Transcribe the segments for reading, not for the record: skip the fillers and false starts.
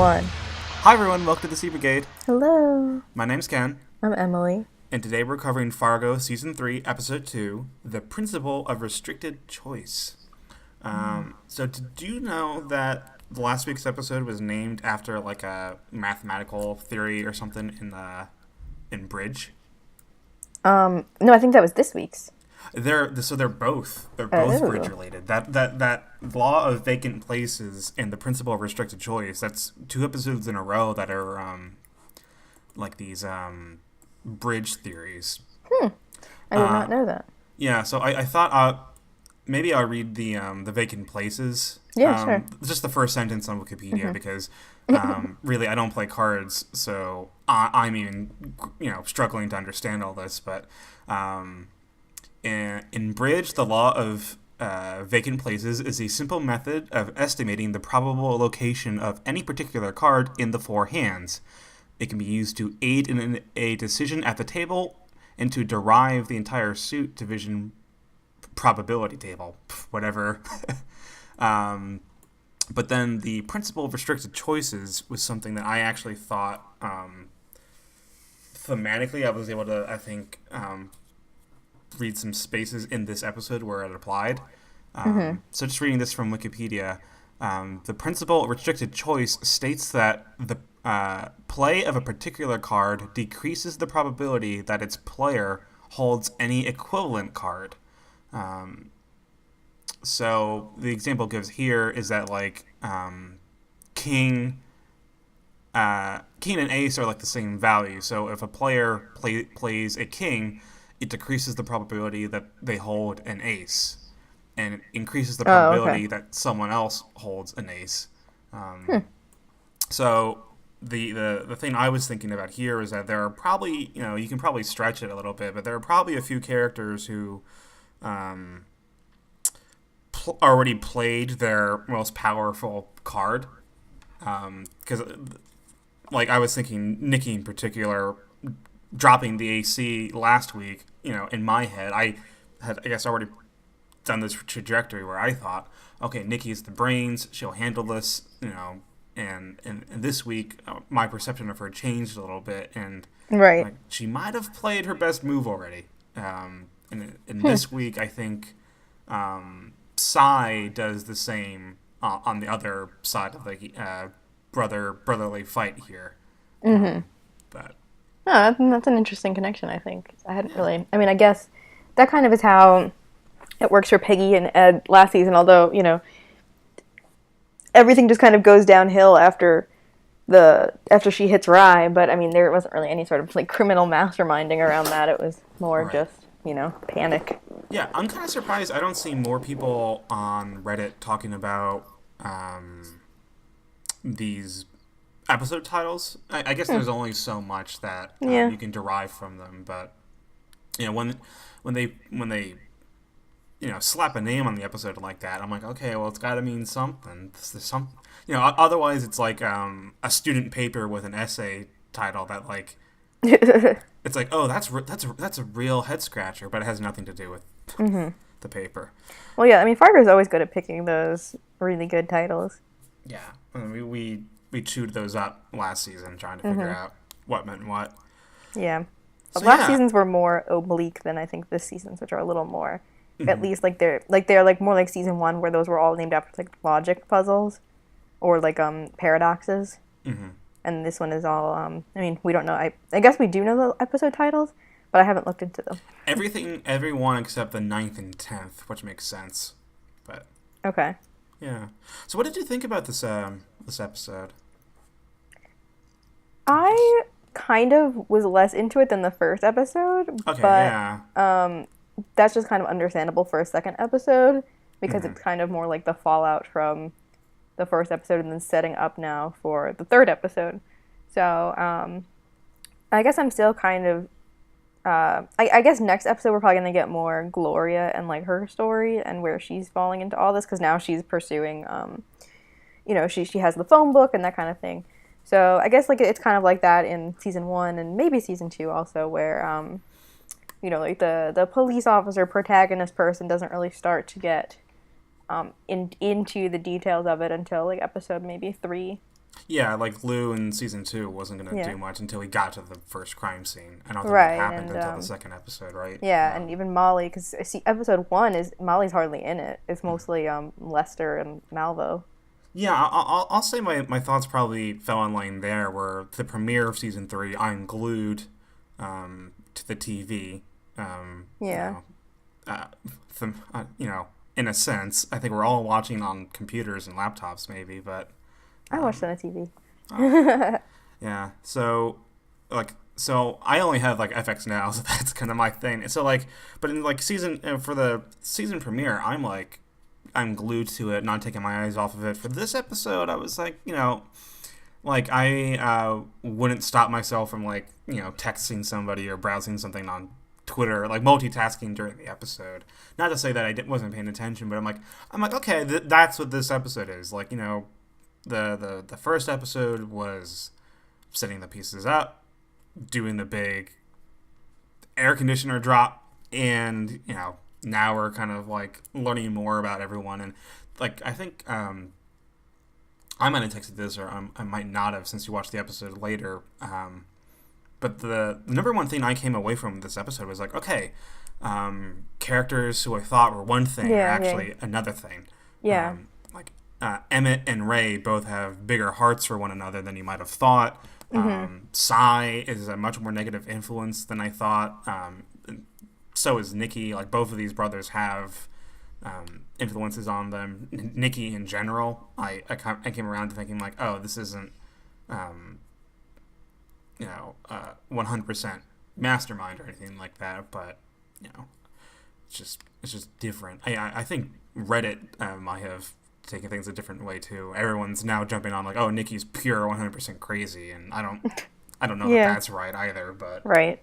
1. Hi everyone, welcome to the Brigade. Hello. My name's Ken. I'm Emily. And today we're covering Fargo Season 3, Episode 2, The Principle of Restricted Choice. So did you know that the last week's episode was named after like a mathematical theory or something in Bridge? No, I think that was this week's. They're both Bridge Oh. related. That law of vacant places and the principle of restricted choice. That's 2 episodes in a row that are like these Bridge theories. I did not know that. Yeah, so I thought maybe I'll read the vacant places. Yeah, sure. Just the first sentence on Wikipedia because really I don't play cards, so I'm even struggling to understand all this. But in Bridge, the law of vacant places is a simple method of estimating the probable location of any particular card in the 4 hands. It can be used to aid in a decision at the table and to derive the entire suit division probability table, whatever. But then the principle of restricted choices was something that I actually thought thematically I was able to, I think, read some spaces in this episode where it applied. So just reading this from Wikipedia, the principle of restricted choice states that the play of a particular card decreases the probability that its player holds any equivalent card. So the example it gives here is that like king and ace are like the same value. So if a player plays a king, it decreases the probability that they hold an ace, and it increases the probability that someone else holds an ace. So the thing I was thinking about here is that there are probably, you can probably stretch it a little bit, but there are probably a few characters who already played their most powerful card. Because, like, I was thinking Nikki in particular, dropping the AC last week, in my head, I had, I guess, already done this trajectory where I thought, okay, Nikki's the brains, she'll handle this, and this week, my perception of her changed a little bit, and Right. like, she might have played her best move already. And this week, I think Sai does the same on the other side of the brotherly fight here. But Oh, that's an interesting connection, I think. I hadn't really... I mean, I guess that kind of is how it works for Peggy and Ed last season, although, everything just kind of goes downhill after she hits Rye, but, I mean, there wasn't really any sort of, like, criminal masterminding around that. It was more just, panic. yeah, I'm kind of surprised I don't see more people on Reddit talking about these episode titles. I guess there's only so much that you can derive from them, but when they slap a name on the episode like that, I'm like, okay, well, it's got to mean something. There's some, otherwise it's like a student paper with an essay title that like it's like, oh, that's a real head scratcher, but it has nothing to do with the paper. Well, yeah, I mean, Fargo's always good at picking those really good titles. Yeah, I mean, we chewed those up last season trying to figure out what meant what. Yeah. So, Last seasons were more oblique than I think this season's, which are a little more, at least like they're more like season 1 where those were all named after like logic puzzles or like paradoxes. And this one is all I mean, we don't know. I guess we do know the episode titles, but I haven't looked into them. Everyone except the 9th and 10th, which makes sense. But Okay. yeah. So what did you think about this episode? I kind of was less into it than the first episode, Okay, but yeah. that's just kind of understandable for a second episode because it's kind of more like the fallout from the first episode and then setting up now for the third episode. So I guess I'm still kind of I guess next episode we're probably going to get more Gloria and like her story and where she's falling into all this because now she's pursuing she has the phone book and that kind of thing. So I guess like it's kind of like that in season 1 and maybe season 2 also where like the police officer protagonist person doesn't really start to get into the details of it until like episode maybe 3. Yeah, like Lou in season 2 wasn't going to Yeah. do much until he got to the first crime scene. I don't think that Right, happened and until the second episode, right? yeah, and even Molly, because see, episode 1 is Molly's hardly in it. It's mostly Lester and Malvo. Yeah, I'll say my thoughts probably fell in line there, where the premiere of season 3, I'm glued to the TV. You Yeah, know, you know, in a sense, I think we're all watching on computers and laptops, maybe, but I watched it on TV. yeah. So, so I only have like FX now, so that's kind of my thing. So like, but in like season for the season premiere, I'm glued to it, not taking my eyes off of it. For this episode, I was like, like I wouldn't stop myself from like texting somebody or browsing something on Twitter, like multitasking during the episode. Not to say that wasn't paying attention, but I'm like okay, that's what this episode is. Like the first episode was setting the pieces up, doing the big air conditioner drop, and now we're kind of like learning more about everyone. And like I think I might have texted this, or I might not have, since you watched the episode later. But the number one thing I came away from this episode was like, okay, characters who I thought were one thing are actually another thing. Yeah. Emmett and Ray both have bigger hearts for one another than you might have thought. Cy is a much more negative influence than I thought. So is Nikki. Like, both of these brothers have influences on them. Nikki in general, I came around to thinking like, oh, this isn't 100% mastermind or anything like that, but it's just different. I think Reddit might have taken things a different way too. Everyone's now jumping on like, oh, Nikki's pure 100% crazy, and I don't know that that's right either, but right.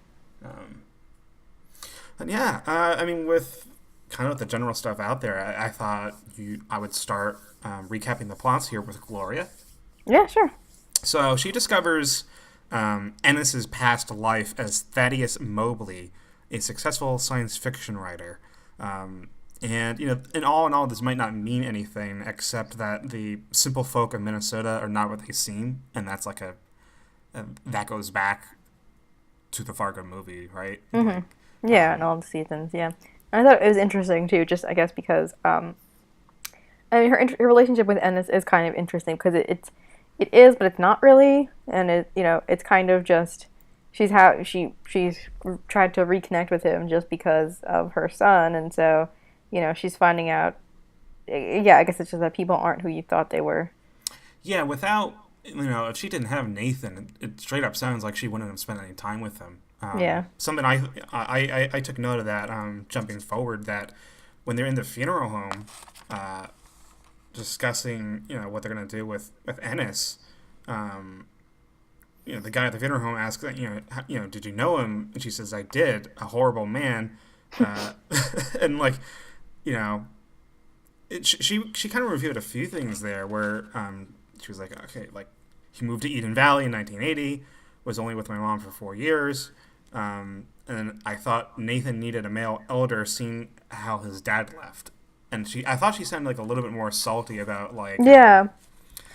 And yeah, I mean, with kind of the general stuff out there, I thought I would start recapping the plots here with Gloria. Yeah, sure. So she discovers Ennis's past life as Thaddeus Mobley, a successful science fiction writer. And, in all, this might not mean anything except that the simple folk of Minnesota are not what they seem. And that's like that goes back to the Fargo movie, right? Mm-hmm. Yeah, and all the seasons, yeah. And I thought it was interesting, too, just, I guess, because, I mean, her relationship with Ennis is kind of interesting, because it is, but it's not really, and it's kind of just, she's tried to reconnect with him just because of her son, and so, she's finding out, yeah, I guess it's just that people aren't who you thought they were. Yeah, without, if she didn't have Nathan, it straight up sounds like she wouldn't have spent any time with him. Yeah. Something I took note of that, jumping forward, that when they're in the funeral home, discussing, what they're going to do with Ennis, the guy at the funeral home asks, did you know him? And she says, I did. A horrible man. And like, she kind of reviewed a few things there where she was like, okay, like he moved to Eden Valley in 1980, was only with my mom for 4 years. And I thought Nathan needed a male elder, seeing how his dad left. And I thought she sounded like a little bit more salty about like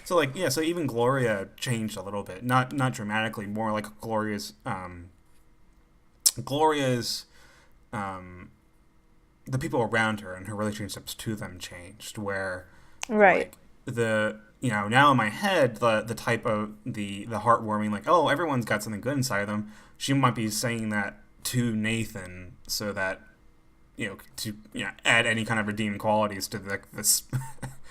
so even Gloria changed a little bit, not dramatically, more like Gloria's the people around her and her relationships to them changed, where Right. Like, now in my head the type of the heartwarming, like, oh, everyone's got something good inside of them, she might be saying that to Nathan so that to add any kind of redeeming qualities to this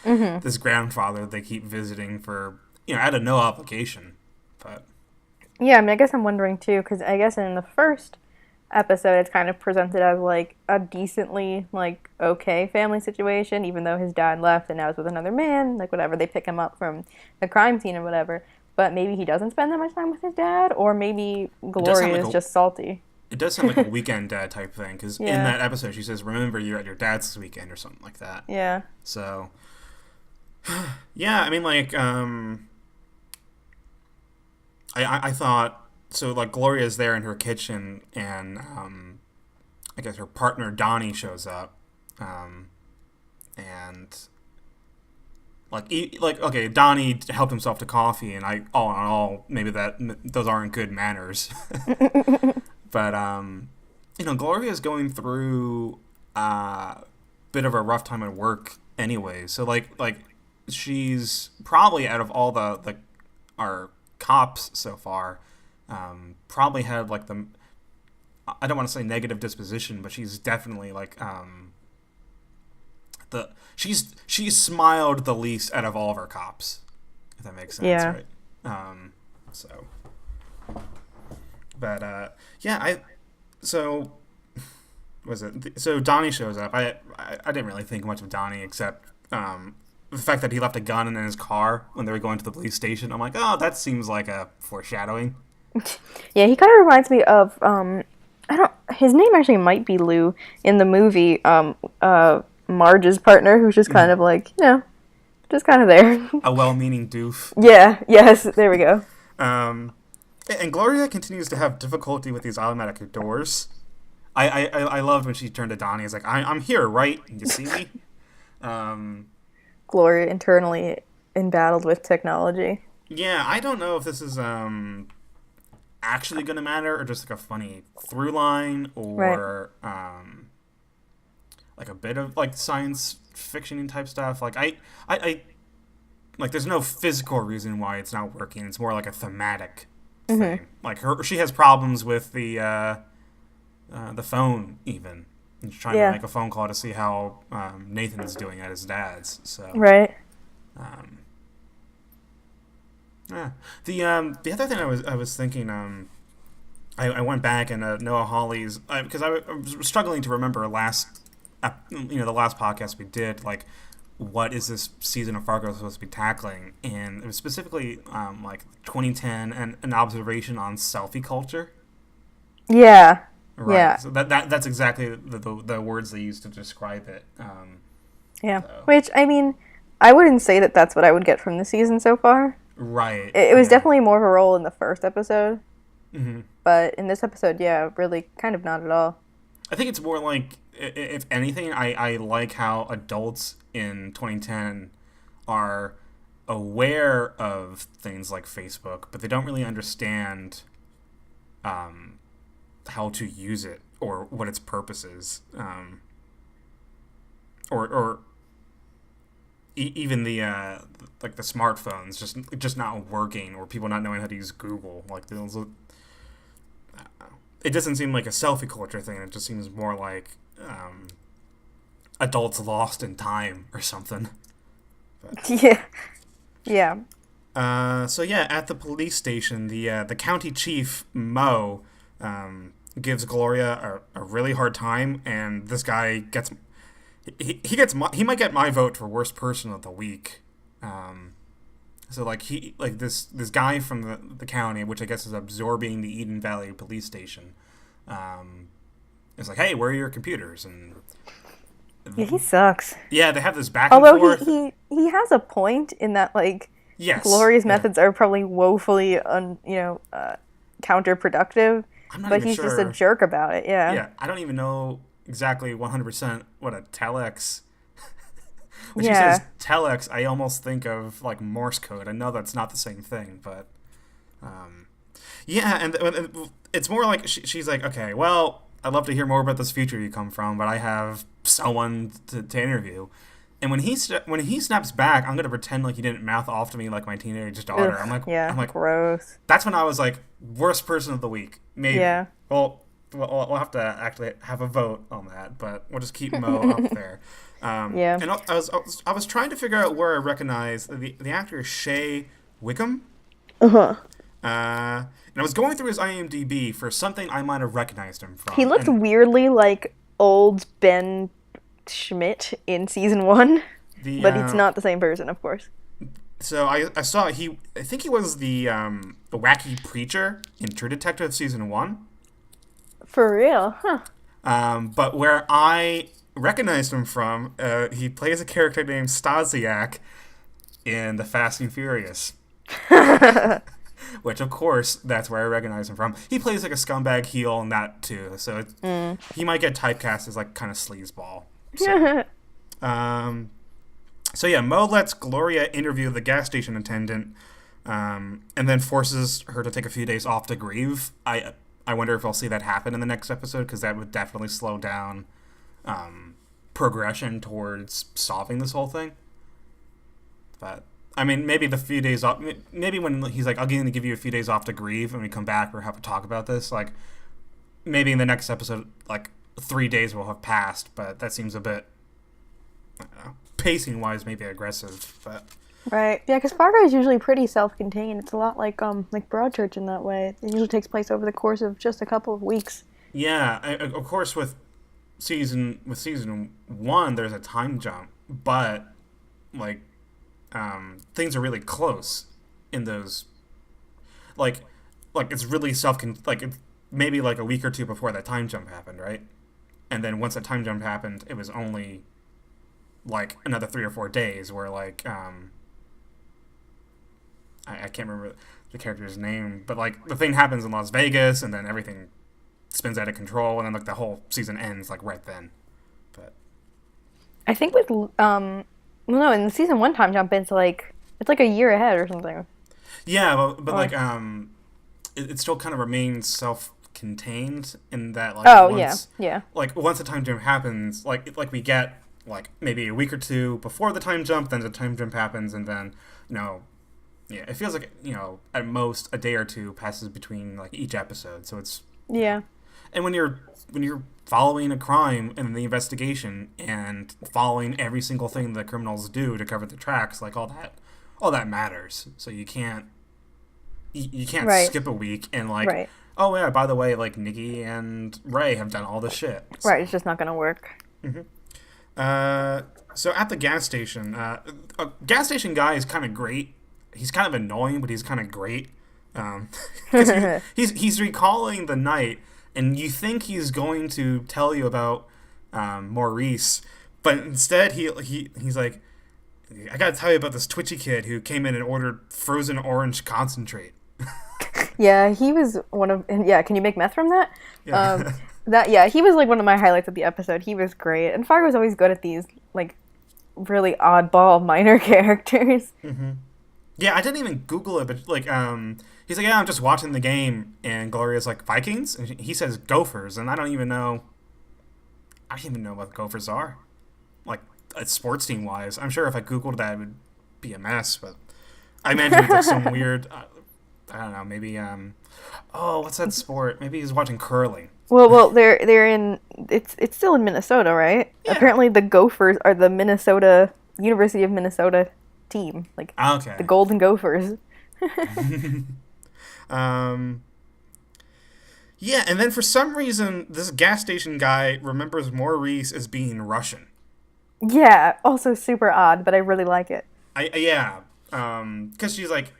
this grandfather they keep visiting for out of no obligation. But yeah, I mean, I guess I'm wondering too, because I guess in the first episode it's kind of presented as like a decently like okay family situation, even though his dad left and now is with another man, like whatever, they pick him up from the crime scene or whatever, but maybe he doesn't spend that much time with his dad, or maybe Gloria is just salty. It does sound like a weekend dad type thing, because in that episode she says, remember, you're at your dad's this weekend, or something like that. Yeah. So yeah, I mean, like I thought, so like Gloria's there in her kitchen, and I guess her partner Donnie shows up, and like okay, Donnie helped himself to coffee, and all in all, maybe those aren't good manners. But Gloria's going through a bit of a rough time at work anyway. So like she's probably, out of all the our cops so far, probably had like the, I don't want to say negative disposition, but she's definitely like she's smiled the least out of all of our cops, if that makes sense, Yeah. right? So, but yeah, so was it? So Donnie shows up. I didn't really think much of Donnie except the fact that he left a gun in his car when they were going to the police station. I'm like, oh, that seems like a foreshadowing. Yeah, he kind of reminds me of his name actually might be Lou in the movie, Marge's partner, who's just kind of like, just kind of there. A well-meaning doof. Yeah, yes, there we go. And Gloria continues to have difficulty with these automatic doors. I loved when she turned to Donnie. It's like, I'm here, right? You see me? Gloria internally embattled with technology. Yeah, I don't know if this is actually going to matter, or just like a funny through line, or like a bit of like science fiction type stuff. Like I like there's no physical reason why it's not working. It's more like a thematic thing. Like she has problems with the phone even. And she's trying to make a phone call to see how Nathan's doing at his dad's. So right. Yeah. The other thing I was thinking, I went back and Noah Hawley's, because I was struggling to remember the last podcast we did, like, what is this season of Fargo supposed to be tackling, and it was specifically like 2010 and an observation on selfie culture. Yeah. Right. Yeah. So that's exactly the words they used to describe it. Yeah. So. Which, I mean, I wouldn't say that that's what I would get from the season so far. Right. It was definitely more of a role in the first episode. Mm-hmm. But in this episode, yeah, really kind of not at all. I think it's more like, if anything, I like how adults in 2010 are aware of things like Facebook, but they don't really understand how to use it or what its purpose is. Or even the like the smartphones just not working, or people not knowing how to use Google. Like those, it doesn't seem like a selfie culture thing. It just seems more like adults lost in time or something. But, yeah. So yeah, at the police station, the county chief Mo gives Gloria a really hard time, and this guy gets. He might get my vote for worst person of the week. So like this guy from the county, which I guess is absorbing the Eden Valley police station, is like, hey, where are your computers? And yeah, he sucks. Yeah, they have this back and forth. Although he has a point in that, like, yes, Gloria's methods are probably woefully counterproductive. But he's just a jerk about it. Yeah. Yeah, I don't even know exactly 100% what a telex. When she says telex, I almost think of like Morse code. I know that's not the same thing, but yeah, and it's more like she's like, okay, well, I'd love to hear more about this future you come from, but I have someone to interview. And when he snaps back, I'm gonna pretend like he didn't mouth off to me like my teenage daughter. Ugh, I'm like, gross. That's when I was like, worst person of the week, maybe. Yeah. Well, we'll have to actually have a vote on that, but we'll just keep Mo up there. Yeah. And I was trying to figure out where I recognize the actor Shea Wickham. Uh-huh. And I was going through his IMDb for something I might have recognized him from. He looked weirdly like old Ben Schmidt in season 1, but it's not the same person, of course. So I saw I think he was the wacky preacher in True Detective season 1. For real, huh? But where I recognized him from, he plays a character named Stasiak in The Fast and Furious. Which, of course, that's where I recognize him from. He plays like a scumbag heel in that, too. So he might get typecast as like kind of sleazeball. So, So yeah, Mo lets Gloria interview the gas station attendant, and then forces her to take a few days off to grieve. I wonder if I'll see that happen in the next episode, because that would definitely slow down progression towards solving this whole thing. But I mean, maybe the few days off. Maybe when he's like, "I'm going to give you a few days off to grieve," and we come back, we'll have to talk about this. Like, maybe in the next episode, like 3 days will have passed. But that seems a bit, I don't know, pacing wise, maybe aggressive. But right, yeah, because Fargo is usually pretty self-contained. It's a lot like Broadchurch in that way. It usually takes place over the course of just a couple of weeks. Yeah, of course with season 1, there's a time jump, but like things are really close in those. Like it's really like it's maybe like a week or two before that time jump happened, right? And then once that time jump happened, it was only like another 3 or 4 days where like I can't remember the character's name, but like the thing happens in Las Vegas, and then everything spins out of control, and then like the whole season ends like right then. But I think with well, no, in the season 1 time jump, it's like a year ahead or something. yeah, but like it still kind of remains self-contained in that like yeah. like once the time jump happens, like we get like maybe a week or two before the time jump, then the time jump happens, and then yeah, it feels like at most a day or two passes between like each episode, so it's yeah. And when you're following a crime and the investigation and following every single thing the criminals do to cover the tracks, like all that matters. So you can't right. skip a week and like right. Oh yeah, by the way, like Nikki and Ray have done all this shit. So. Right, it's just not gonna work. Mm-hmm. So at the gas station, a gas station guy is kind of great. He's kind of annoying, but he's kind of great. Because he's recalling the night, and you think he's going to tell you about Maurice, but instead he's like, I gotta tell you about this twitchy kid who came in and ordered frozen orange concentrate. Yeah, he was one of. Yeah, can you make meth from that? Yeah. He was like one of my highlights of the episode. He was great, and Fargo's always good at these like really oddball minor characters. Mm-hmm. Yeah, I didn't even Google it, but like, he's like, yeah, I'm just watching the game, and Gloria's like, Vikings? And he says Gophers, and I don't even know what Gophers are. Like, sports team wise. I'm sure if I Googled that, it would be a mess, but I imagine it's like some weird, I don't know, maybe, what's that sport? Maybe he's watching curling. Well, they're in, it's still in Minnesota, right? Yeah. Apparently the Gophers are the University of Minnesota team, like the Golden Gophers. Yeah, and then for some reason, this gas station guy remembers Maurice as being Russian. Yeah, also super odd, but I really like it. Because she's like,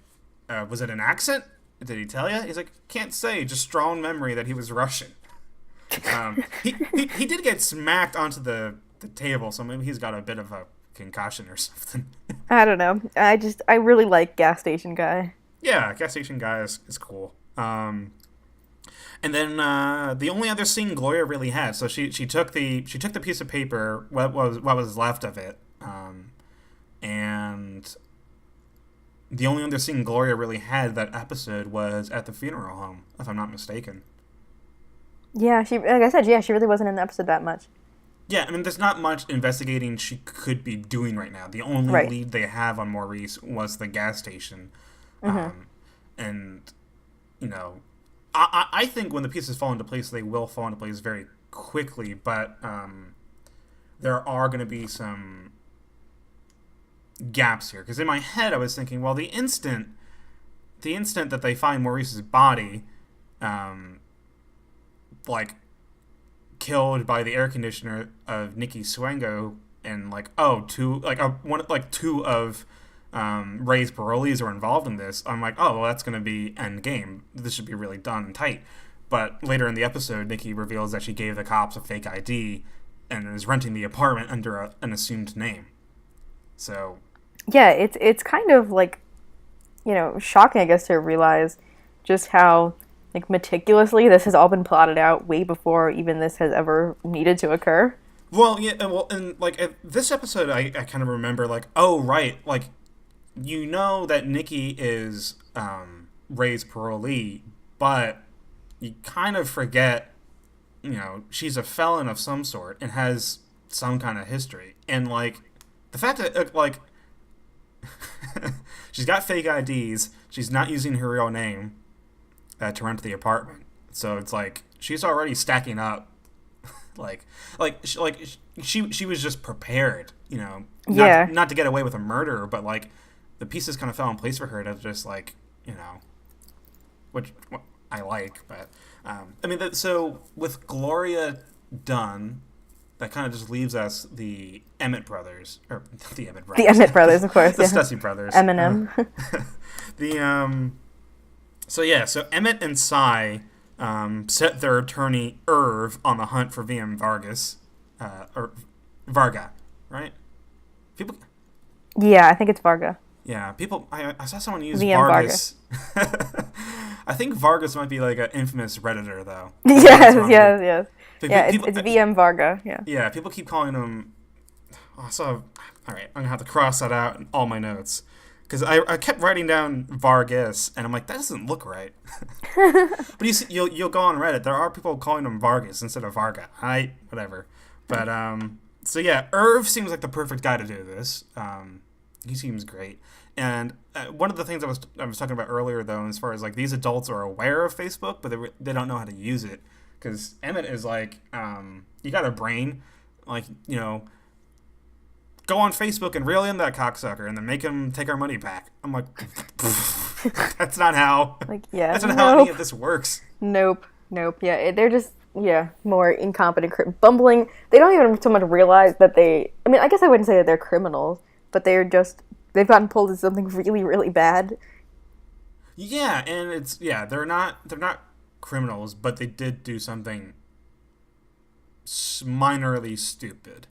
was it an accent? Did he tell you? He's like, can't say, just strong memory that he was Russian. He did get smacked onto the table, so maybe he's got a bit of a concussion or something. I don't know. I really like gas station guy. Yeah, gas station guy is cool. And then the only other scene Gloria really had, so she took the piece of paper, what was left of it, and the only other scene Gloria really had that episode was at the funeral home, if I'm not mistaken. Yeah, like I said, she really wasn't in the episode that much. Yeah, I mean, there's not much investigating she could be doing right now. The only lead they have on Maurice was the gas station. Mm-hmm. And, I think when the pieces fall into place, they will fall into place very quickly, but there are going to be some gaps here. Because in my head, I was thinking, well, the instant that they find Maurice's body, killed by the air conditioner of Nikki Swango, and two of Ray's parolees are involved in this, I'm like, oh, well, that's going to be end game. This should be really done and tight. But later in the episode, Nikki reveals that she gave the cops a fake ID and is renting the apartment under an assumed name. So yeah, it's kind of like, shocking, I guess, to realize just how meticulously this has all been plotted out way before even this has ever needed to occur. Well, yeah, well, and like this episode, I kind of remember like, oh right, like you know that Nikki is Ray's parolee, but you kind of forget, you know, she's a felon of some sort and has some kind of history, and like the fact that like she's got fake IDs, she's not using her real name to rent the apartment, so it's like she's already stacking up. She was just prepared, you know, not to get away with a murder, but like the pieces kind of fell in place for her to just like, you know, which I like, but I mean, so with Gloria done, that kind of just leaves us the Emmett brothers, or the Emmett brothers, the Emmett brothers, of course, the Stussy brothers, Eminem. So Emmett and Cy set their attorney Irv on the hunt for VM Vargas, or Varga, right? People. Yeah, I think it's Varga. Yeah, people. I saw someone use VM Vargas. I think Vargas might be like an infamous Redditor, though. Yes. Yeah, People, it's VM Varga. Yeah. Yeah, people keep calling him. Oh, all right, I'm gonna have to cross that out in all my notes because I kept writing down Vargas and I'm like, that doesn't look right. But you see, you'll go on Reddit. There are people calling him Vargas instead of Varga. Whatever. But so yeah, Irv seems like the perfect guy to do this. He seems great. And one of the things I was talking about earlier, though, as far as like these adults are aware of Facebook, but they don't know how to use it. Because Emmett is like, you got a brain, like, you know, go on Facebook and reel in that cocksucker and then make him take our money back. I'm like, that's not how. That's not how any of this works. Nope. Yeah, they're just more incompetent, bumbling. They don't even so much realize that I mean, I guess I wouldn't say that they're criminals, but they've gotten pulled into something really, really bad. Yeah, and they're not criminals, but they did do something minorly stupid.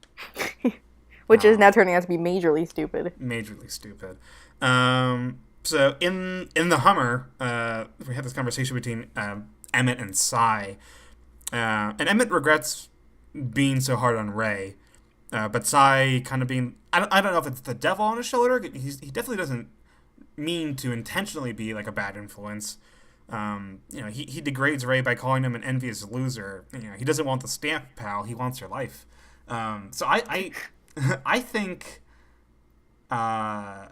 Which is now turning out to be majorly stupid. So in the Hummer, we had this conversation between Emmett and Cy. And Emmett regrets being so hard on Ray. But Cy kind of being... I don't know if it's the devil on his shoulder. He definitely doesn't mean to intentionally be like a bad influence. You know, he degrades Ray by calling him an envious loser. You know, he doesn't want the stamp, pal. He wants your life. So I think, I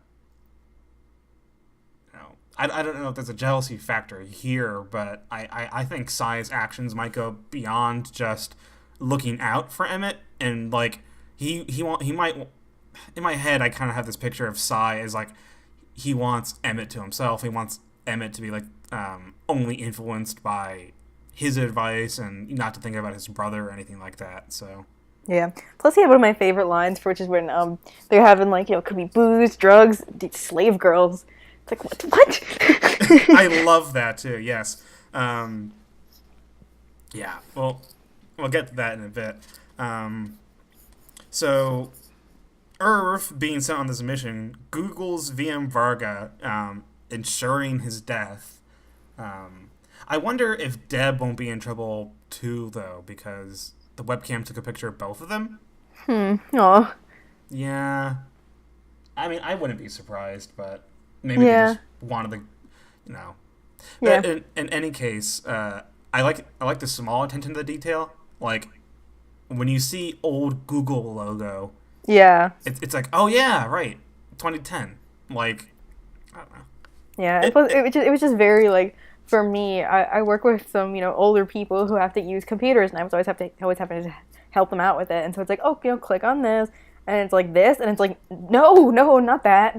don't know if there's a jealousy factor here, but I think Cy's actions might go beyond just looking out for Emmett, and like he might. In my head, I kind of have this picture of Cy as like he wants Emmett to himself. He wants Emmett to be like only influenced by his advice and not to think about his brother or anything like that. So yeah. Plus, he had one of my favorite lines, which is when they're having like, you know, could be booze, drugs, slave girls. It's like what? I love that too. Yes. Yeah. Well, we'll get to that in a bit. So Irv, being sent on this mission, Googles VM Varga, ensuring his death. I wonder if Deb won't be in trouble too, though, because the webcam took a picture of both of them. Aw. Yeah. I mean, I wouldn't be surprised, but maybe they just wanted the, you know. Yeah. In any case, I like the small attention to the detail. Like, when you see old Google logo, yeah, it's like, oh yeah, right, 2010. Like, I don't know. Yeah, it was just very like, for me, I work with some, you know, older people who have to use computers, and I was always having to help them out with it, and so it's like, oh, you know, click on this, and it's like this, and it's like, no, not that,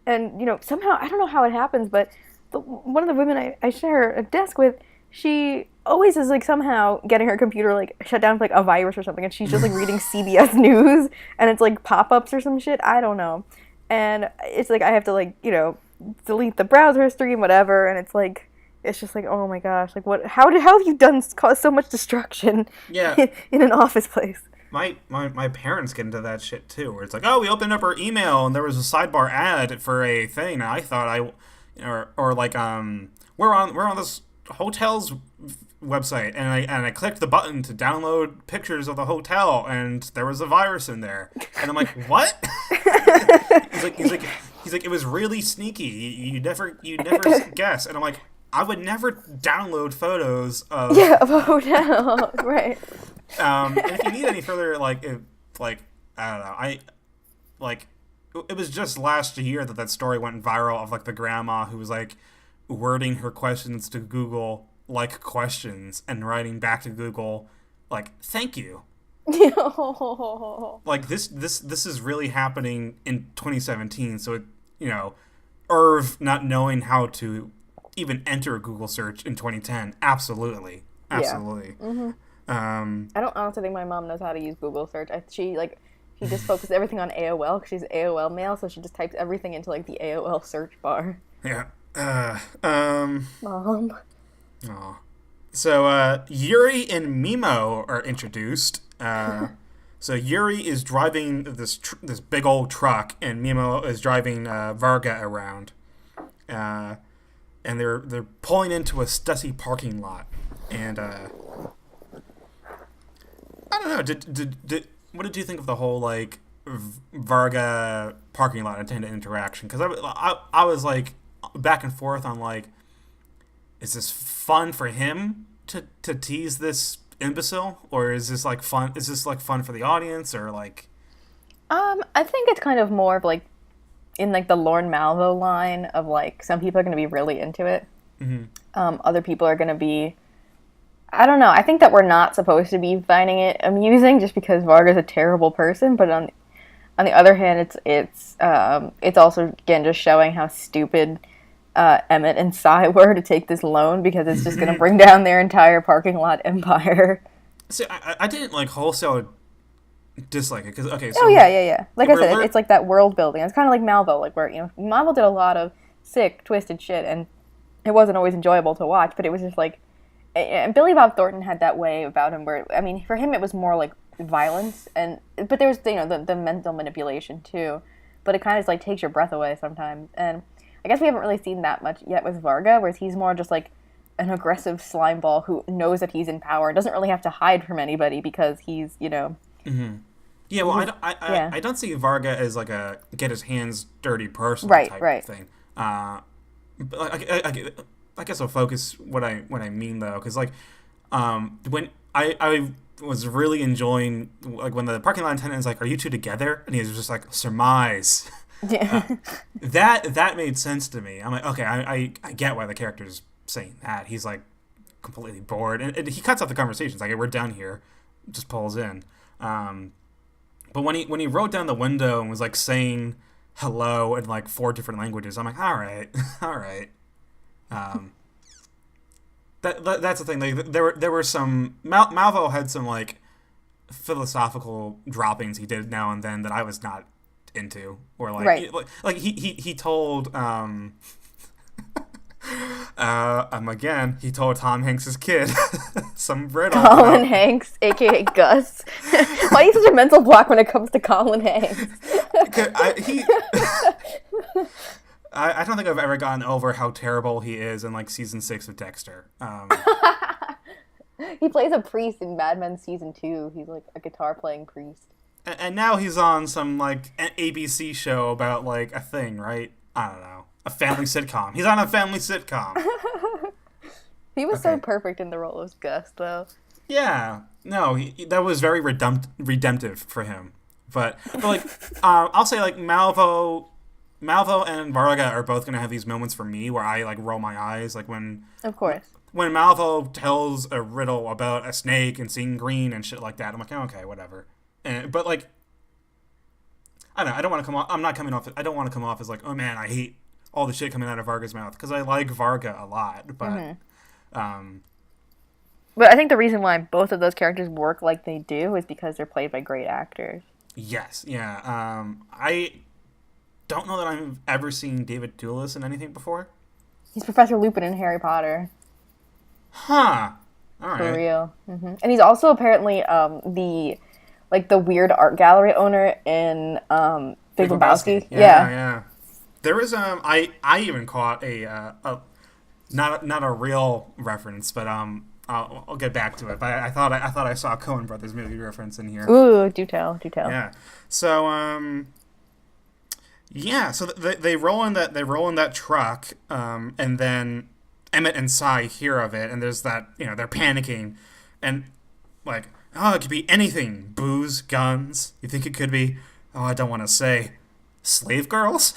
and you know, somehow I don't know how it happens, but one of the women I share a desk with, she always is like somehow getting her computer like shut down for like a virus or something, and she's just like reading CBS News, and it's like pop-ups or some shit, I don't know, and it's like I have to like, you know, delete the browser history and whatever, and it's just like, oh my gosh, like what? How have you caused so much destruction? Yeah. in an office place. My parents get into that shit too, where it's like, oh, we opened up our email and there was a sidebar ad for a thing, and I thought or like we're on this hotel's website, and I clicked the button to download pictures of the hotel, and there was a virus in there, and I'm like, what? he's like, it was really sneaky. You never guess, and I'm like, I would never download photos of of a hotel, right? And if you need any further, I don't know, it was just last year that story went viral of like the grandma who was like wording her questions to Google like questions and writing back to Google like thank you. Like this is really happening in 2017. So it, Irv not knowing how to even enter a Google search in 2010. Absolutely. Yeah. Mm-hmm. I don't honestly think my mom knows how to use Google search. She just focuses everything on AOL because she's AOL mail, so she just types everything into like the AOL search bar. Yeah. Mom. Aw. So Yuri and Mimo are introduced. So Yuri is driving this big old truck, and Mimo is driving Varga around. And they're pulling into a Stussy parking lot, and I don't know. What did you think of the whole like Varga parking lot attendant interaction? Because I was like back and forth on like, is this fun for him to tease this imbecile, or is this like fun? Is this like fun for the audience, or like? I think it's kind of more of like in like the Lorne Malvo line of like some people are going to be really into it. Mm-hmm. Other people are going to be. I don't know. I think that we're not supposed to be finding it amusing just because Varga's a terrible person. But on the other hand, it's also again just showing how stupid Emmett and Cy were to take this loan because it's just going to bring down their entire parking lot empire. See, I didn't like wholesale dislike it because okay. So yeah. Like I said, it's like that world building. It's kind of like Malvo, like where Malvo did a lot of sick, twisted shit, and it wasn't always enjoyable to watch. But it was just like. And Billy Bob Thornton had that way about him where, I mean, for him it was more like violence, but there was, the mental manipulation too. But it kind of like takes your breath away sometimes. And I guess we haven't really seen that much yet with Varga, whereas he's more just like an aggressive slimeball who knows that he's in power and doesn't really have to hide from anybody because he's, Mm-hmm. Yeah, well, I don't see Varga as like a get his hands dirty person type thing. But I guess I'll focus what I mean though, because like when I was really enjoying like when the parking lot attendant is like, "Are you two together?" and he's just like, "Surmise." Yeah. That made sense to me. I'm like, okay, I get why the character's saying that. He's like completely bored, and he cuts off the conversations. Like, we're done here, just pulls in. But when he wrote down the window and was like saying hello in like 4 different languages, I'm like, all right. That's the thing. Like, there were some Malvo had some like philosophical droppings he did now and then that I was not into, or like he told he told Tom Hanks's kid some riddle. Colin Hanks, aka Gus. Why are you such a mental block when it comes to Colin Hanks? I don't think I've ever gotten over how terrible he is in like season 6 of Dexter. He plays a priest in Mad Men season 2. He's like a guitar playing priest. And now he's on some like ABC show about like a thing, right? I don't know, a family sitcom. He's on a family sitcom. He was so perfect in the role of Gus, though. Yeah, no, that was very redemptive for him. But like, I'll say like Malvo and Varga are both gonna have these moments for me where I like roll my eyes, like when, of course, when Malvo tells a riddle about a snake and seeing green and shit like that. I'm like, oh, okay, whatever. But like, I don't know. I don't want to come off. I'm not coming off. I don't want to come off as like, oh man, I hate all the shit coming out of Varga's mouth, because I like Varga a lot. But, but I think the reason why both of those characters work like they do is because they're played by great actors. Yes. Yeah. I don't know that I've ever seen David Thewlis in anything before. He's Professor Lupin in Harry Potter. Huh. All right. For real. Mm-hmm. And he's also apparently the weird art gallery owner in Big Lebowski. Yeah. There was I even caught a not a real reference, but I'll get back to it. But I thought I saw a Coen Brothers movie reference in here. Ooh, do tell. Yeah. So yeah. So they roll in that truck, and then Emmett and Cy hear of it, and there's that they're panicking, and like, oh, it could be anything. Booze, guns. You think it could be? Oh, I don't want to say. Slave girls?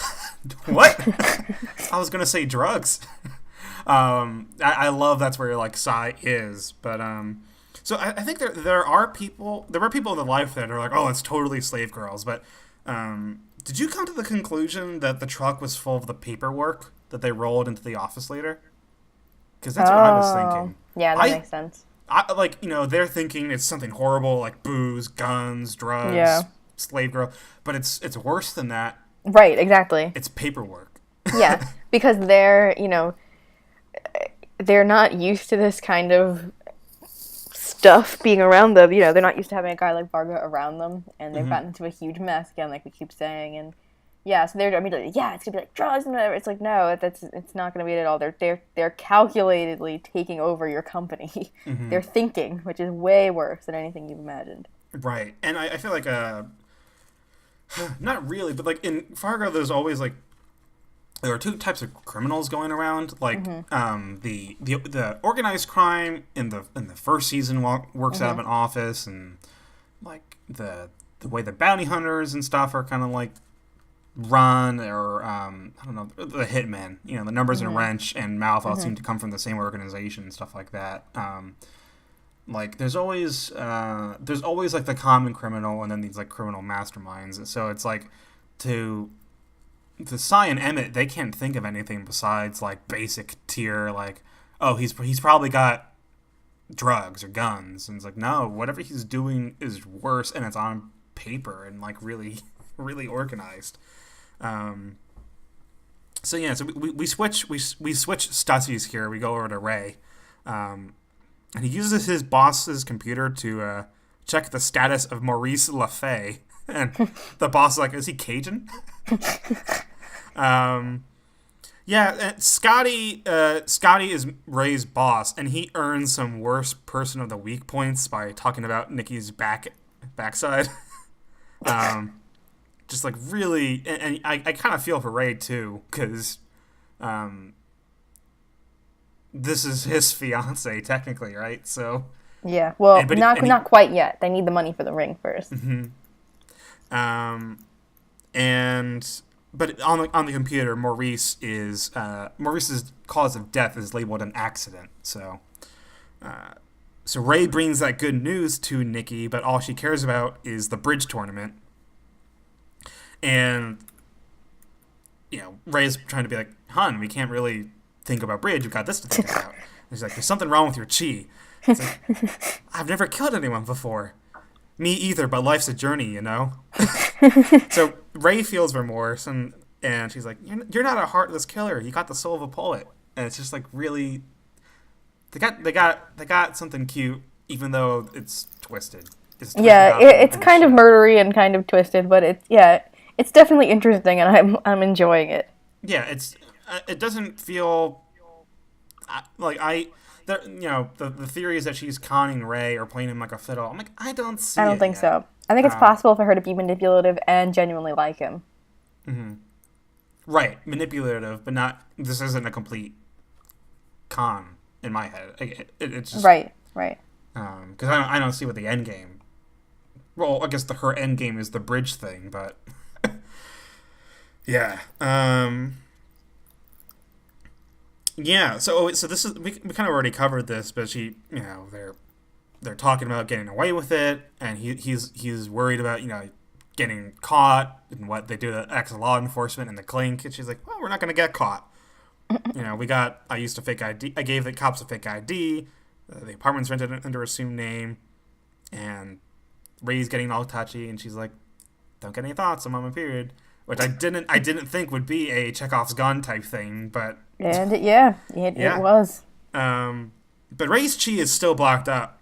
What? I was gonna say drugs. I love that's where like Cy is, but so I think there were people in the life that are like, oh, it's totally slave girls, but did you come to the conclusion that the truck was full of the paperwork that they rolled into the office later? Because that's what I was thinking. Yeah, that makes sense. They're thinking it's something horrible like booze, guns, drugs, slave girl, but it's worse than that. Right, exactly. It's paperwork. Yeah, because they're not used to this kind of stuff being around them. They're not used to having a guy like Fargo around them, and they've gotten into a huge mess again, like we keep saying, and yeah, so they're immediately, it's gonna be like drugs and whatever. It's like, no, it's not gonna be at all. They're calculatedly taking over your company. Mm-hmm. They're thinking, which is way worse than anything you've imagined. Right, and I feel like not really, but like in Fargo, there's always like there are two types of criminals going around. Like the organized crime in the first season works out of an office, and like the way the bounty hunters and stuff are kind of like run, or I don't know, the hitmen. The Numbers and Wrench and Mouth all seem to come from the same organization and stuff like that. Like there's always like the common criminal and then these like criminal masterminds. So it's like to Cy and Emmett, they can't think of anything besides like basic tier, like, oh, he's probably got drugs or guns, and it's like, no, whatever he's doing is worse, and it's on paper and like really really organized. So we switch Stussies here. We go over to Ray. And he uses his boss's computer to check the status of Maurice LaFay. And the boss is like, is he Cajun? Scotty is Ray's boss, and he earns some worst person of the week points by talking about Nikki's backside. Just like really, and I kind of feel for Ray too, because this is his fiance technically, right? So yeah, well, not quite yet. They need the money for the ring first. Mm-hmm. But on the computer, Maurice's cause of death is labeled an accident. So Ray brings that good news to Nikki, but all she cares about is the bridge tournament. And Ray's trying to be like, "Hun, we can't really think about bridge. We've got this to think about." And he's like, "There's something wrong with your chi." It's like, I've never killed anyone before. Me either, but life's a journey, So Ray feels remorse, and she's like, "You're not a heartless killer. You got the soul of a poet." And it's just like really, they got something cute, even though it's twisted. It's kind of murdery and kind of twisted, but it's definitely interesting, and I'm enjoying it. Yeah, it doesn't feel like the theory is that she's conning Ray or playing him like a fiddle. I'm like, I don't think so. I think it's possible for her to be manipulative and genuinely like him. Mm-hmm. Right, manipulative, but not. This isn't a complete con in my head. It's just right. Because I don't see what the end game. Well, I guess her end game is the bridge thing, but yeah. Yeah, so this is we kind of already covered this, but they're talking about getting away with it, and he's worried about getting caught and what they do to ex law enforcement and the clink, and she's like, well, we're not going to get caught. I used a fake ID. I gave the cops a fake ID. The apartment's rented under assumed name, and Ray's getting all touchy, and she's like, don't get any thoughts, I'm on my period. Which I didn't think would be a Chekhov's gun type thing, but it was. But Ray's chi is still blocked up.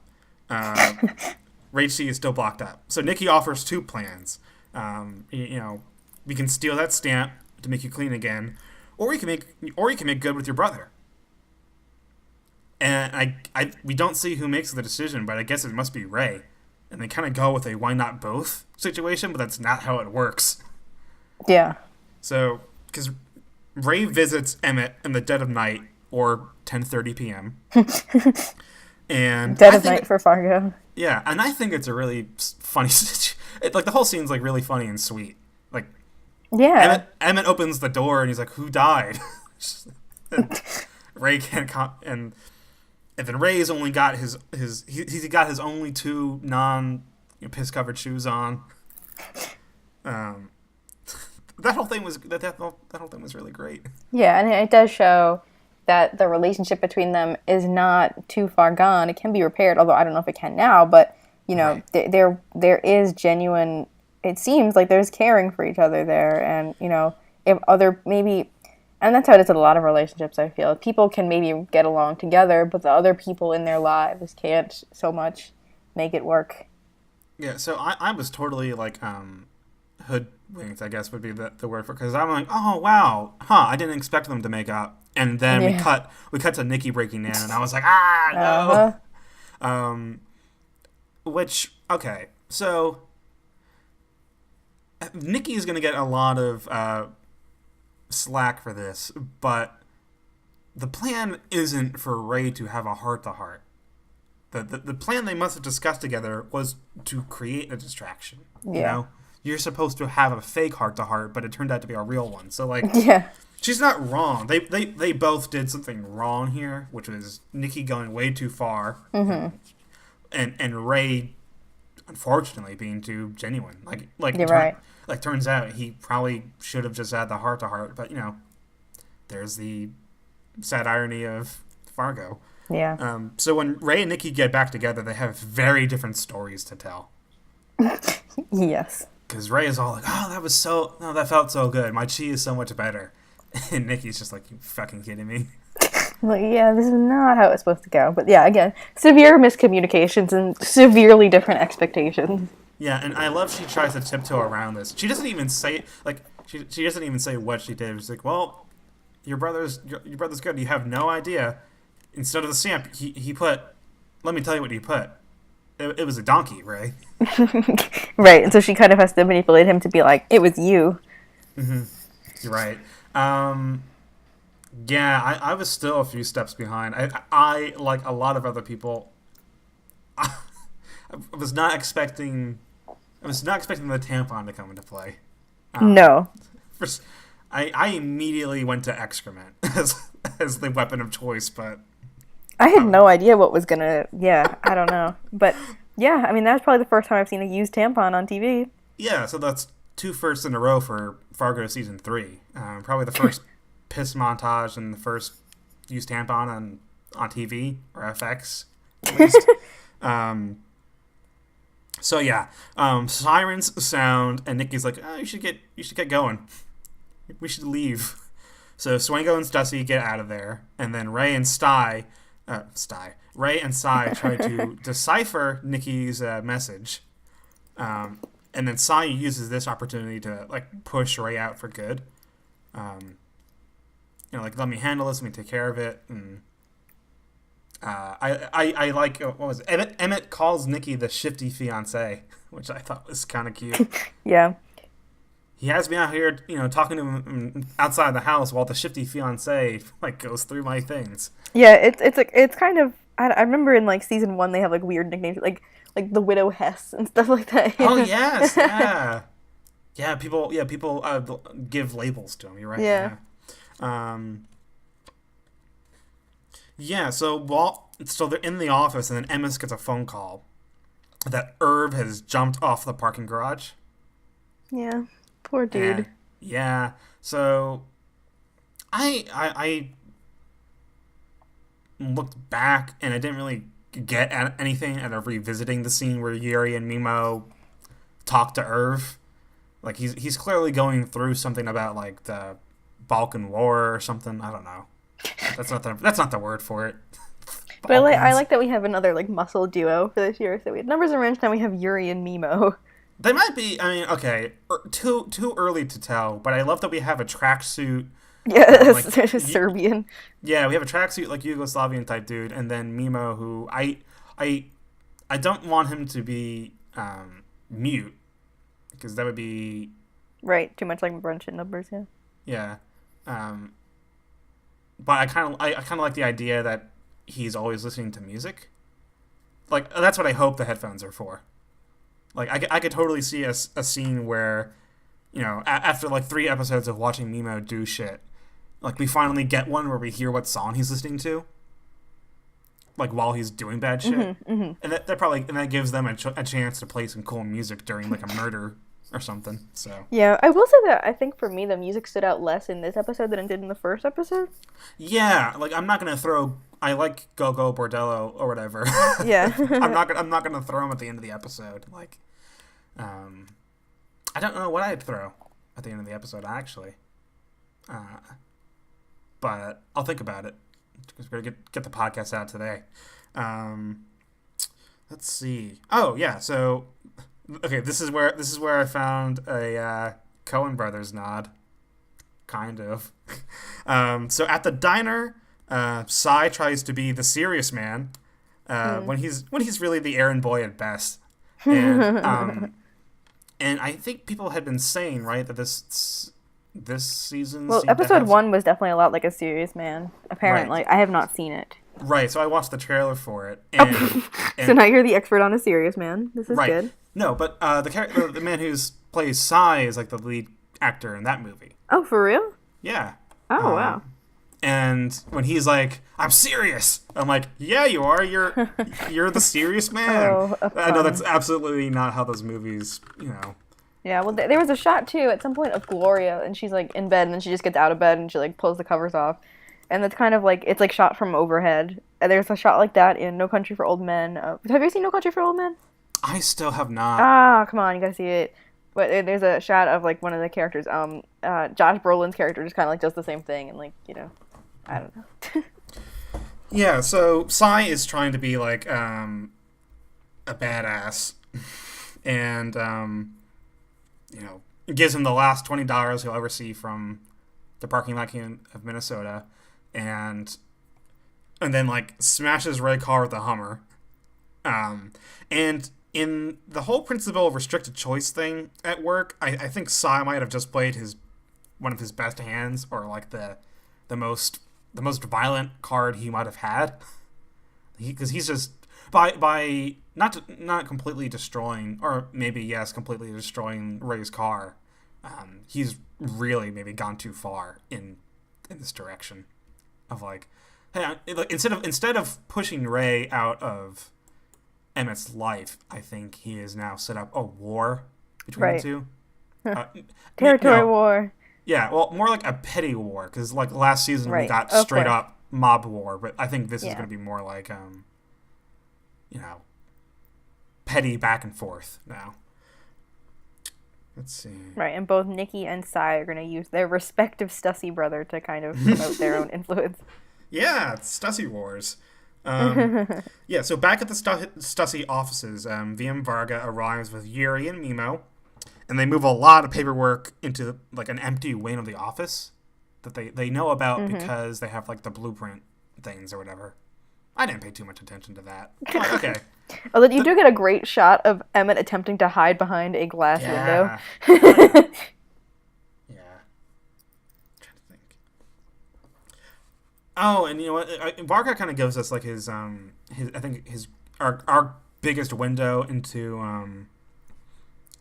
Ray's chi is still blocked up. So Nikki offers two plans. We can steal that stamp to make you clean again, or you can make good with your brother. And we don't see who makes the decision, but I guess it must be Ray. And they kind of go with a why not both situation, but that's not how it works. Yeah. So, because Ray visits Emmett in the dead of night, or 10:30 p.m. And dead of night for Fargo. Yeah, and I think it's a really funny like the whole scene's like really funny and sweet. Like, yeah, Emmett opens the door and he's like, "Who died?" Ray can't and then Ray's only got he's got his only two piss covered shoes on. That whole thing was that whole thing was really great. Yeah, and it does show that the relationship between them is not too far gone. It can be repaired, although I don't know if it can now. But right. There is genuine. It seems like there's caring for each other there, and if other maybe, and that's how it is in a lot of relationships. I feel people can maybe get along together, but the other people in their lives can't so much make it work. Yeah, so I was totally like hoodwinked, I guess would be the word for, because I'm like, oh wow, I didn't expect them to make up. And then we cut to Nikki breaking in, and I was like, no. Which, okay, so Nikki is going to get a lot of slack for this, but the plan isn't for Ray to have a heart-to-heart. The plan they must have discussed together was to create a distraction. Yeah. You know? You're supposed to have a fake heart-to-heart, but it turned out to be a real one. So, like... Yeah. She's not wrong. They both did something wrong here, which was Nikki going way too far, and Ray, unfortunately, being too genuine. Right. Like turns out he probably should have just had the heart to heart, but there's the sad irony of Fargo. Yeah. So when Ray and Nikki get back together, they have very different stories to tell. Yes. Because Ray is all like, that felt so good. My chi is so much better. And Nikki's just like, you fucking kidding me? Like, yeah, this is not how it's supposed to go. But yeah, again, severe miscommunications and severely different expectations. Yeah, and I love she tries to tiptoe around this. She doesn't even say, like, she doesn't even say what she did. She's like, well, your brother's good. You have no idea. Instead of the stamp, he put, let me tell you what he put. It was a donkey, Ray. Right, and so she kind of has to manipulate him to be like, it was you. Mm-hmm. You're right. Yeah, I was still a few steps behind. I like a lot of other people, I was not expecting the tampon to come into play. No. First, I immediately went to excrement as the weapon of choice, but I had no idea what was gonna. Yeah, I don't know, but yeah, I mean that was probably the first time I've seen a used tampon on TV. Yeah, so that's 2 firsts in a row for Fargo season 3. Probably the first piss montage and the first used tampon on TV or FX, at least. So yeah, sirens sound, and Nikki's like, "Oh, you should get going. We should leave." So Swango and Stussy get out of there, and then Ray and Cy try to decipher Nikki's message. And then Cy uses this opportunity to like push Ray out for good. Like, let me handle this, let me take care of it. And I like, what was it? Emmett calls Nikki the shifty fiance, which I thought was kind of cute. Yeah. He has me out here, talking to him outside the house while the shifty fiance like goes through my things. Yeah, it's kind of. I remember in like season 1 they have like weird nicknames like the Widow Hess and stuff like that. Oh yes, yeah, yeah. People give labels to him. You're right. Yeah. Yeah. So they're in the office, and then Emmis gets a phone call that Irv has jumped off the parking garage. Yeah. Poor dude. And, yeah. So I looked back and I didn't really get anything out of revisiting the scene where Yuri and Mimo talk to Irv. Like he's clearly going through something about like the Balkan War or something. I don't know. That's not the word for it. But I like that we have another like muscle duo for this year. So we had Numbers and Wrench, now we have Yuri and Mimo. They might be. I mean, okay, too early to tell. But I love that we have a tracksuit Yes, Serbian. Yeah, we have a tracksuit like Yugoslavian type dude, and then Mimo, who I don't want him to be mute because that would be right. Too much like brunch and numbers. Yeah. Yeah, um, but I kind of like the idea that he's always listening to music. Like that's what I hope the headphones are for. Like I could totally see a scene where, after like 3 episodes of watching Mimo do shit, like we finally get one where we hear what song he's listening to, like while he's doing bad shit, and that gives them a chance to play some cool music during like a murder or something. So yeah, I will say that I think for me the music stood out less in this episode than it did in the first episode. Yeah, like I'm not gonna throw. I like Go Go Bordello or whatever. Yeah, I'm not gonna throw him at the end of the episode. Like, I don't know what I'd throw at the end of the episode actually, but I'll think about it because we're gonna get the podcast out today. Let's see. Oh yeah, so okay, this is where I found a Coen Brothers nod, kind of. So at the diner, Cy tries to be the serious man when he's really the errand boy at best, and and I think people had been saying right that this season. Well, episode 1 was definitely a lot like a serious man. Apparently, right. I have not seen it. Right, so I watched the trailer for it, and so now you're the expert on a serious man. This is good. No, but the man who plays Cy is like the lead actor in that movie. Oh, for real? Yeah. Oh, wow. And when he's like, "I'm serious," I'm like, "Yeah, you are. You're the serious man." Oh, I know that's absolutely not how those movies, Yeah, well, there was a shot too at some point of Gloria, and she's like in bed, and then she just gets out of bed and she like pulls the covers off, and that's kind of like it's like shot from overhead. And there's a shot like that in No Country for Old Men. Have you seen No Country for Old Men? I still have not. Ah, come on, you gotta see it. But there's a shot of like one of the characters. Josh Brolin's character just kind of like does the same thing, and like I don't know. Yeah, so Cy is trying to be like a badass, and gives him the last $20 he'll ever see from the parking lot of Minnesota, and then like smashes Ray car with a Hummer, and in the whole principle of restricted choice thing at work, I think Cy might have just played one of his best hands, or like the most violent card he might have had, because he's just by not completely destroying, or maybe yes, completely destroying Ray's car. He's really maybe gone too far in this direction of like, hey, instead of pushing Ray out of Emmett's life, I think he has now set up a war between the two. Territory war. Yeah, well, more like a petty war, because like last season we got straight up mob war, but I think this is going to be more like, petty back and forth now. Let's see. Right, and both Nikki and Cy are going to use their respective Stussy brother to kind of promote their own influence. Yeah, it's Stussy Wars. Yeah, so back at the Stussy offices, VM Varga arrives with Yuri and Mimo, and they move a lot of paperwork into like an empty wing of the office that they know about because they have like the blueprint things or whatever. I didn't pay too much attention to that. Oh, okay. Although you do get a great shot of Emmett attempting to hide behind a glass window. Yeah. I'm trying to think. Oh, and you know what? Varga kind of gives us like his our biggest window into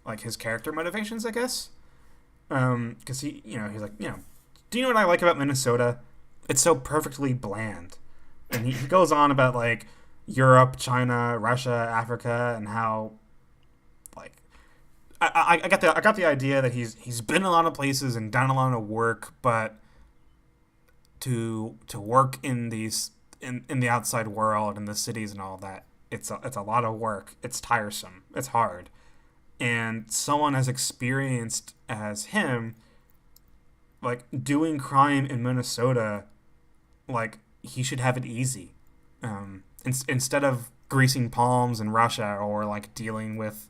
like his character motivations, I guess. Because he's like, do you know what I like about Minnesota? It's so perfectly bland. And he goes on about like Europe, China, Russia, Africa, and how like I got the idea that he's been a lot of places and done a lot of work, but to work in in the outside world and the cities and all that, it's a lot of work. It's tiresome. It's hard. And someone as experienced as him, like doing crime in Minnesota, like he should have it easy. Instead of greasing palms in Russia or like dealing with,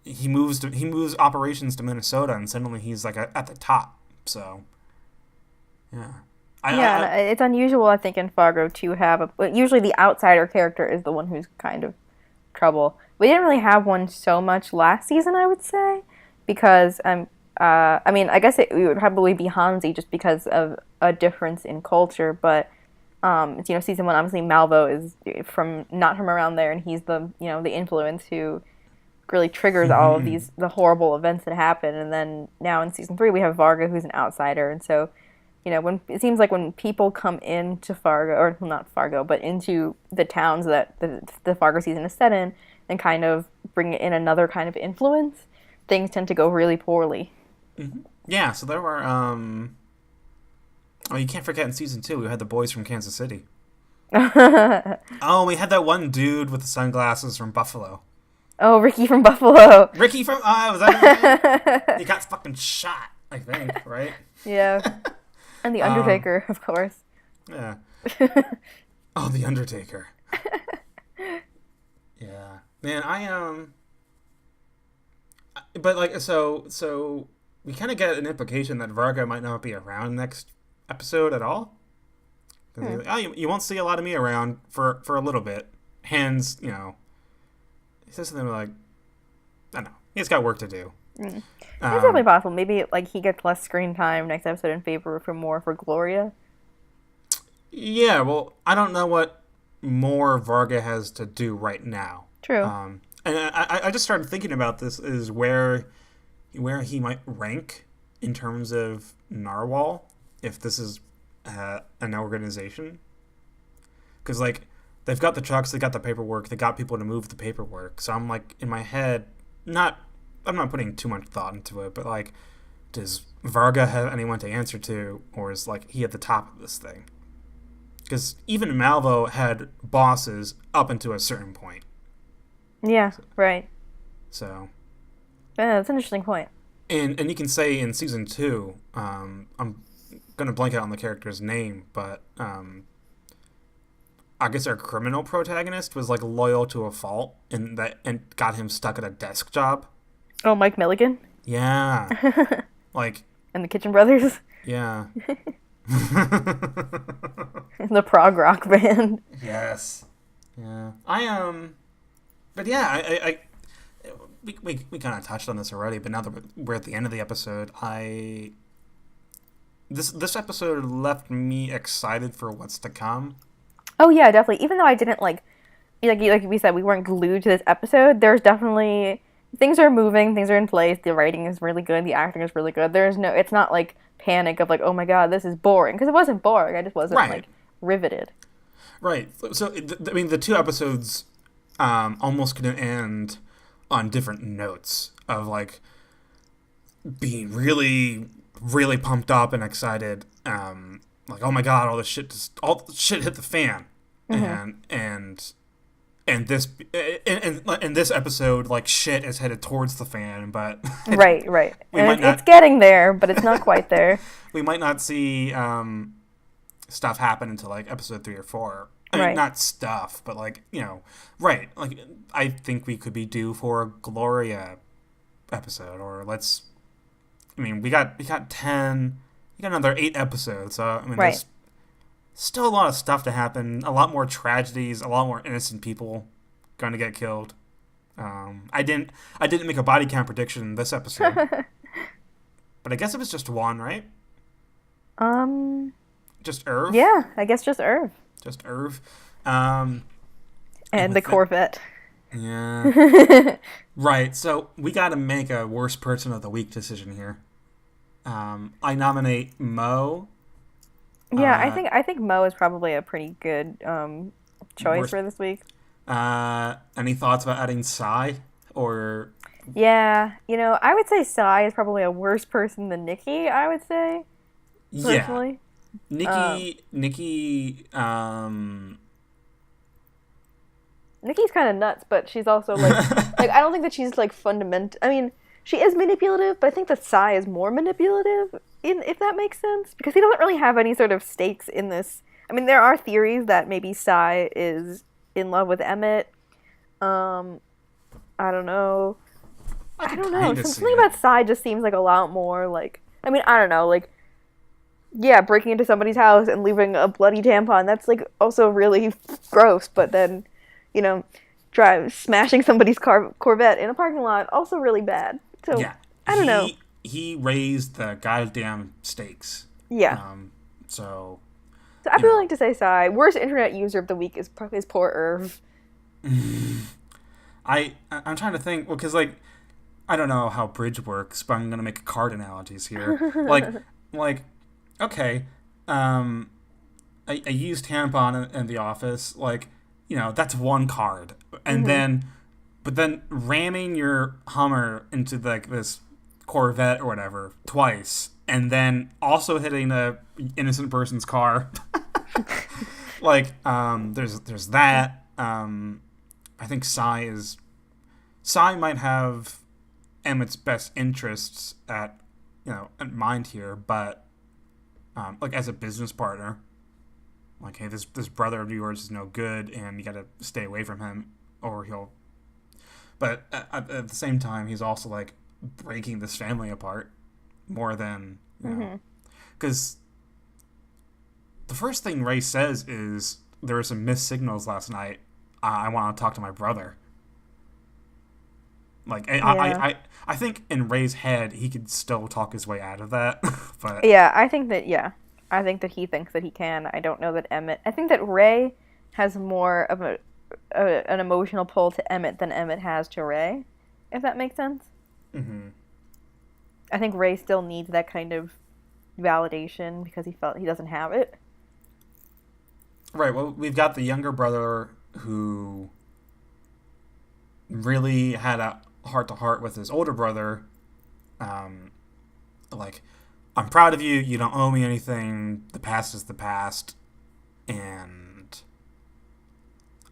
he moves operations to Minnesota, and suddenly he's like at the top. So yeah. It's unusual, I think, in Fargo to have usually the outsider character is the one who's kind of trouble. We didn't really have one so much last season, I would say, because I mean, I guess it would probably be Hansi just because of a difference in culture, but season one, obviously Malvo is not from around there, and he's the the influence who really triggers all of the horrible events that happen. And then now in season three, we have Varga, who's an outsider, and so when it seems like when people come into Fargo, or well, not Fargo, but into the towns that the Fargo season is set in, and kind of bring in another kind of influence, things tend to go really poorly. Mm-hmm. Yeah, so there were. Oh, you can't forget in season 2 we had the boys from Kansas City. Oh, we had that one dude with the sunglasses from Buffalo. Oh, Ricky from Buffalo. Ricky from was that? He got fucking shot, I think, right? Yeah. And the Undertaker, of course. Yeah. Oh, the Undertaker. Yeah, man. But like, so we kind of get an implication that Varga might not be around next episode at all. Like, oh, you won't see a lot of me around for a little bit. Hands, he says something like, I don't know, he's got work to do. It's probably possible. Maybe like he gets less screen time next episode in favor for more for Gloria. Yeah, well, I don't know what more Varga has to do right now. True. And I just started thinking about this is where he might rank in terms of Narwhal if this is an organization. Because like they've got the trucks, they got the paperwork, they got people to move the paperwork. So I'm like in my head, I'm not putting too much thought into it, but like, does Varga have anyone to answer to, or is like he at the top of this thing? Because even Malvo had bosses up until a certain point. Yeah, right. So. Yeah, that's an interesting point. And you can say in season 2, I'm gonna blank out on the character's name, but I guess our criminal protagonist was like loyal to a fault, and got him stuck at a desk job. Oh, Mike Milligan? Yeah. Like. And the Kitchen Brothers? Yeah. The prog rock band. Yes. Yeah. But yeah, we kind of touched on this already, but now that we're at the end of the episode, this episode left me excited for what's to come. Oh yeah, definitely. Even though I didn't like we said, we weren't glued to this episode, there's definitely things are moving, things are in place, the writing is really good, the acting is really good. It's not like panic of like, oh my god, this is boring, because it wasn't boring. I just wasn't like riveted. Right. So I mean, the 2 episodes almost could end on different notes of like being really, really pumped up and excited. Like, oh my god, all the shit hit the fan, and this in this episode, like shit is headed towards the fan, but right, it's getting there, but it's not quite there. We might not see stuff happen until like episode 3 or 4. I mean, not stuff, but like right. Like I think we could be due for a Gloria episode, or we got 10. You got another 8 episodes, so I mean, there's still a lot of stuff to happen. A lot more tragedies, a lot more innocent people going to get killed. I didn't make a body count prediction this episode, but I guess it was just 1, right? Just Irv. Yeah, I guess just Irv. Just Irv. And the Corvette. Yeah. Right. So we got to make a worst person of the week decision here. I nominate Mo. Yeah, I think Mo is probably a pretty good choice for this week. Any thoughts about adding Sai or? Yeah, I would say Sai is probably a worse person than Nikki. I would say, personally. Yeah. Nikki's kind of nuts, but she's also like I don't think that she's like fundamental. I mean, she is manipulative, but I think that Sai is more manipulative, if that makes sense, because he doesn't really have any sort of stakes in this. I mean, there are theories that maybe Sai is in love with Emmett. I don't know. I don't know. Something about Sai just seems like a lot more like. I mean, I don't know. Like, yeah, breaking into somebody's house and leaving a bloody tampon. That's like also really gross. But then, smashing somebody's Corvette in a parking lot also really bad. So yeah, I don't know. He raised the goddamn stakes. Yeah. So I would like to say Sai. Worst internet user of the week is poor Irv. I'm trying to think, because like I don't know how bridge works, but I'm gonna make card analogies here. like okay, I used tampon in the office. Like, that's one card, and but then ramming your Hummer into like this Corvette or whatever twice, and then also hitting the innocent person's car. There's that. I think Sai might have Emmett's best interests at mind here, but as a business partner, like, hey, this brother of yours is no good, and you got to stay away from him, or he'll. But at the same time, he's also like breaking this family apart more than because the first thing Ray says is, there were some missed signals last night. I want to talk to my brother. Like, I think in Ray's head, he could still talk his way out of that. But yeah, I think that he thinks that he can. I don't know that Emmett. I think that Ray has more of an emotional pull to Emmett than Emmett has to Ray, if that makes sense. Mm-hmm. I think Ray still needs that kind of validation because he felt he doesn't have it. Right. Well, we've got the younger brother who really had a heart-to-heart with his older brother. Like, I'm proud of you. You don't owe me anything. The past is the past. And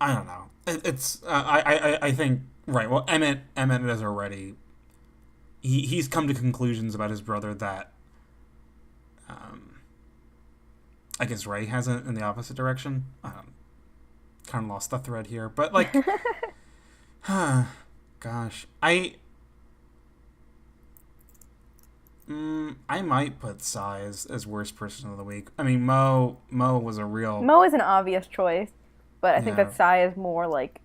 I don't know. It's I think, right. Well, Emmett is already. He's come to conclusions about his brother that I guess Ray hasn't, in the opposite direction. Kind of lost the thread here, but like, gosh, I might put Sai as worst person of the week. I mean, Mo was a real. Mo is an obvious choice, but I think that Sai is more like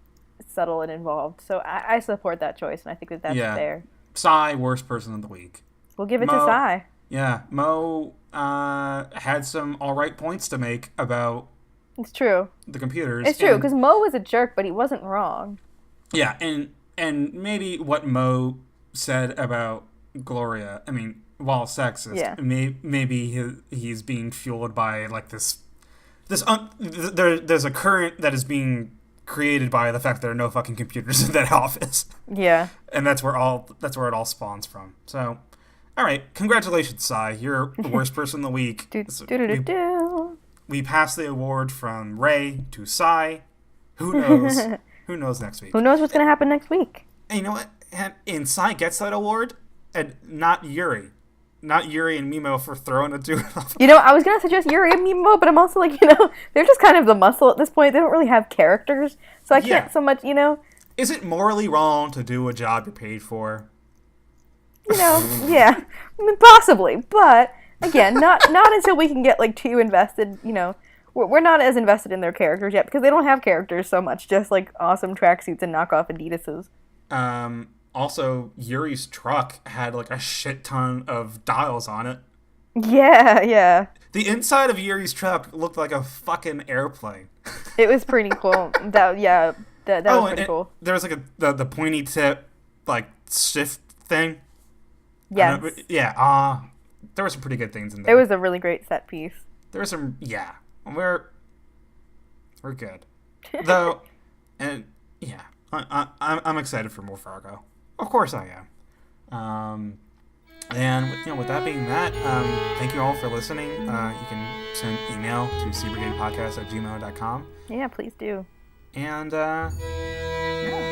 subtle and involved. So I support that choice, and I think that's fair. Sai, worst person of the week. We'll give it to Sai. Yeah, Mo had some all right points to make about. It's true. The computers. It's true, because Mo was a jerk, but he wasn't wrong. Yeah, and maybe what Mo said about Gloria, I mean, while sexist, maybe he's being fueled by like this there's a current that is being created by the fact there are no fucking computers in that office. Yeah. And that's where it all spawns from. So, all right, congratulations, Sai. You're the worst person of the week. We passed the award from Ray to Sai. Who knows? Who knows next week? Who knows what's going to happen next week? And you know what? And Sai gets that award, and not Yuri. Not Yuri and Mimo for throwing it to it off. I was going to suggest Yuri and Mimo, but I'm also like, they're just kind of the muscle at this point. They don't really have characters, so I can't so much, Is it morally wrong to do a job you're paid for? Yeah. I mean, possibly, but... Again, not until we can get, like, too invested, We're not as invested in their characters yet, because they don't have characters so much, just, like, awesome tracksuits and knockoff Adidases. Also, Yuri's truck had, like, a shit ton of dials on it. Yeah. The inside of Yuri's truck looked like a fucking airplane. It was pretty cool. That was pretty cool. There was, like, the pointy tip, like, shift thing. Yes. There were some pretty good things in there. It was a really great set piece. There were some, we're good, though, and I'm excited for more Fargo. Of course I am. And with that being that, thank you all for listening. You can send email to cbrigadepodcast@gmail.com. Yeah, please do. And I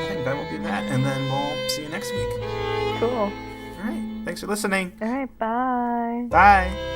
think that will be that, and then we'll see you next week. Cool. All right. Thanks for listening. All right. Bye. Bye.